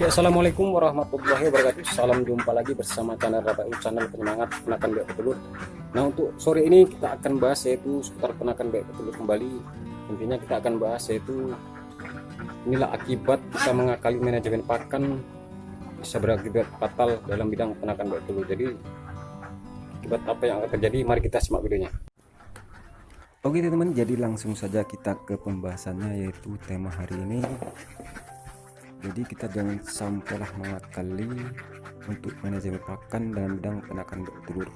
Ya, assalamualaikum warahmatullahi wabarakatuh. Salam jumpa lagi bersama channel Rabai, channel penyemangat penakan bebek petelur. Nah, untuk sore ini kita akan bahas yaitu seputar penakan bebek petelur kembali. Intinya kita akan bahas yaitu inilah akibat kita mengakali manajemen pakan bisa berakibat fatal dalam bidang penakan bebek petelur. Jadi akibat apa yang akan terjadi? Mari kita simak videonya. Oke teman-teman, jadi langsung saja kita ke pembahasannya, yaitu tema hari ini. Jadi kita jangan sampailah mengakali untuk manajemen pakan dalam bidang penakan bebek telur,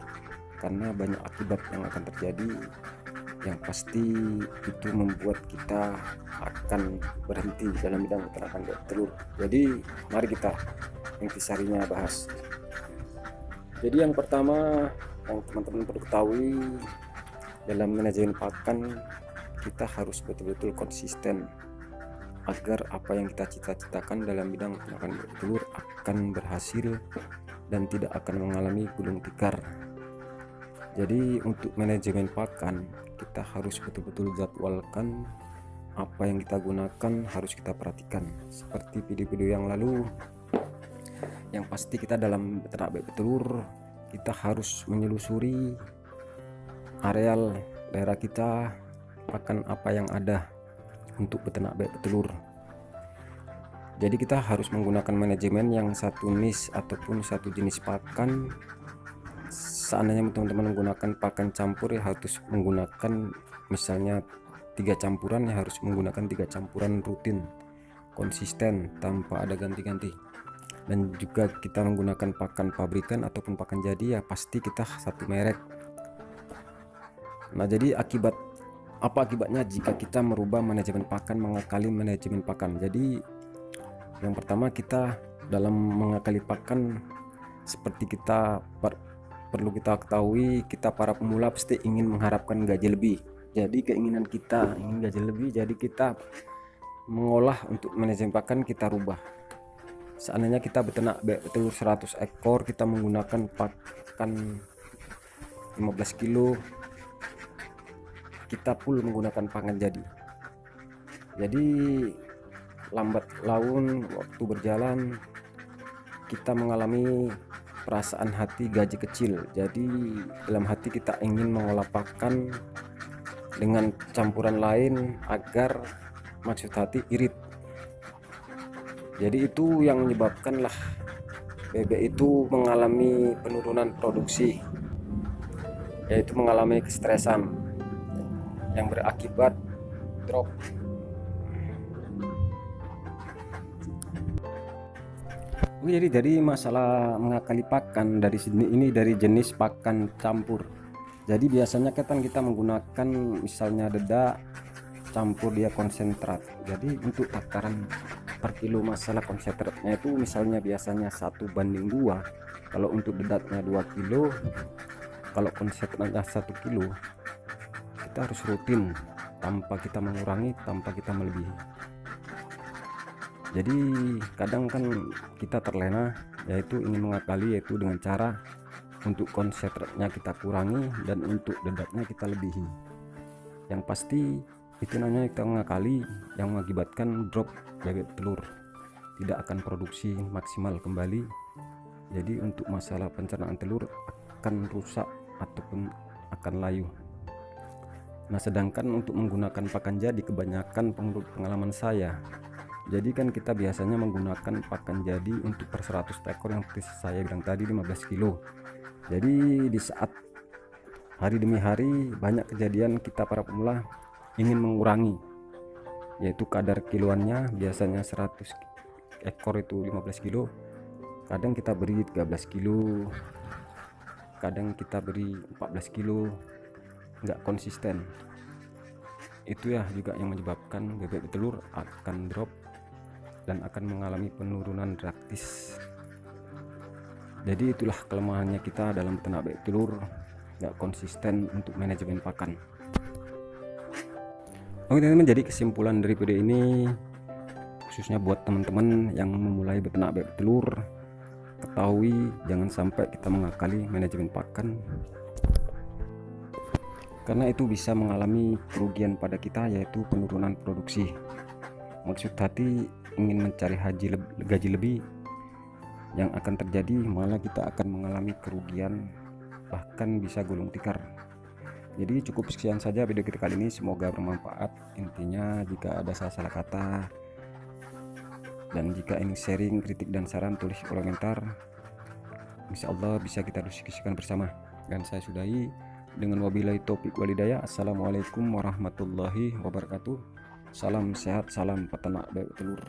karena banyak akibat yang akan terjadi. Yang pasti itu membuat kita akan berhenti dalam bidang penakan bebek telur. Jadi mari kita intisarinya bahas. Jadi yang pertama yang teman-teman perlu ketahui, dalam manajemen pakan kita harus betul-betul konsisten agar apa yang kita cita-citakan dalam bidang penakan bebek telur akan berhasil dan tidak akan mengalami gulung tikar. Jadi untuk manajemen pakan kita harus betul-betul jadwalkan apa yang kita gunakan, harus kita perhatikan seperti video-video yang lalu. Yang pasti kita dalam beternak bebek telur kita harus menyelusuri areal daerah kita, pakan apa yang ada untuk beternak bebek telur. Jadi kita harus menggunakan manajemen yang satu niche ataupun satu jenis pakan. Seandainya teman-teman menggunakan pakan campur, ya harus menggunakan misalnya 3 campuran, ya harus menggunakan 3 campuran rutin, konsisten tanpa ada ganti-ganti. Dan juga kita menggunakan pakan pabrikan ataupun pakan jadi, ya pasti kita satu merek. Nah, jadi apa akibatnya jika kita merubah manajemen pakan, mengakali manajemen pakan? Jadi yang pertama, kita dalam mengakali pakan, seperti perlu kita ketahui, kita para pemula pasti ingin mengharapkan gaji lebih. Jadi keinginan kita ingin gaji lebih, jadi kita mengolah untuk manajemen pakan, kita rubah. Seandainya kita beternak bebek telur 100 ekor, kita menggunakan pakan 15 kilo, kita full menggunakan pakan jadi. Jadi lambat laun waktu berjalan, kita mengalami perasaan hati gaji kecil. Jadi dalam hati kita ingin mengolah pakan dengan campuran lain agar maksud hati irit. Jadi itu yang menyebabkanlah bebek itu mengalami penurunan produksi, yaitu mengalami kestresan yang berakibat drop. Jadi dari masalah mengakali pakan dari sini, ini dari jenis pakan campur. Jadi biasanya kita menggunakan misalnya dedak campur dia konsentrat. Jadi untuk takaran per kilo masalah konsentratnya itu misalnya biasanya 1:2. Kalau untuk dedaknya 2 kilo, kalau konsentratnya 1 kilo, kita harus rutin tanpa kita mengurangi, tanpa kita melebihi. Jadi kadang kan kita terlena, yaitu ingin mengakali, yaitu dengan cara untuk konsentratnya kita kurangi dan untuk dedaknya kita lebihi. Yang pasti itu namanya kita mengakali, yang mengakibatkan drop bebek telur, tidak akan produksi maksimal kembali. Jadi untuk masalah pencernaan telur akan rusak ataupun akan layu. Nah, sedangkan untuk menggunakan pakan jadi, kebanyakan menurut pengalaman saya, jadi kan kita biasanya menggunakan pakan jadi untuk per 100 ekor yang seperti saya bilang tadi 15 kilo. Jadi di saat hari demi hari banyak kejadian kita para pemula ingin mengurangi, yaitu kadar kiloannya. Biasanya 100 ekor itu 15 kilo, kadang kita beri 13 kilo, kadang kita beri 14 kilo, nggak konsisten. Itu ya juga yang menyebabkan bebek telur akan drop dan akan mengalami penurunan drastis. Jadi itulah kelemahannya kita dalam ternak bebek telur, nggak konsisten untuk manajemen pakan. Oke teman-teman, jadi kesimpulan dari video ini, khususnya buat teman-teman yang memulai beternak bebek telur, ketahui jangan sampai kita mengakali manajemen pakan, karena itu bisa mengalami kerugian pada kita, yaitu penurunan produksi. Maksud hati ingin mencari gaji lebih, yang akan terjadi malah kita akan mengalami kerugian, bahkan bisa gulung tikar. Jadi cukup sekian saja video kita kali ini, semoga bermanfaat. Intinya jika ada salah kata dan jika ingin sharing, kritik dan saran, tulis di kolom komentar. Insya Allah bisa kita diskusikan bersama. Dan saya sudahi dengan wabillahi taufik walhidayah. Assalamualaikum warahmatullahi wabarakatuh. Salam sehat, salam peternak bebek telur.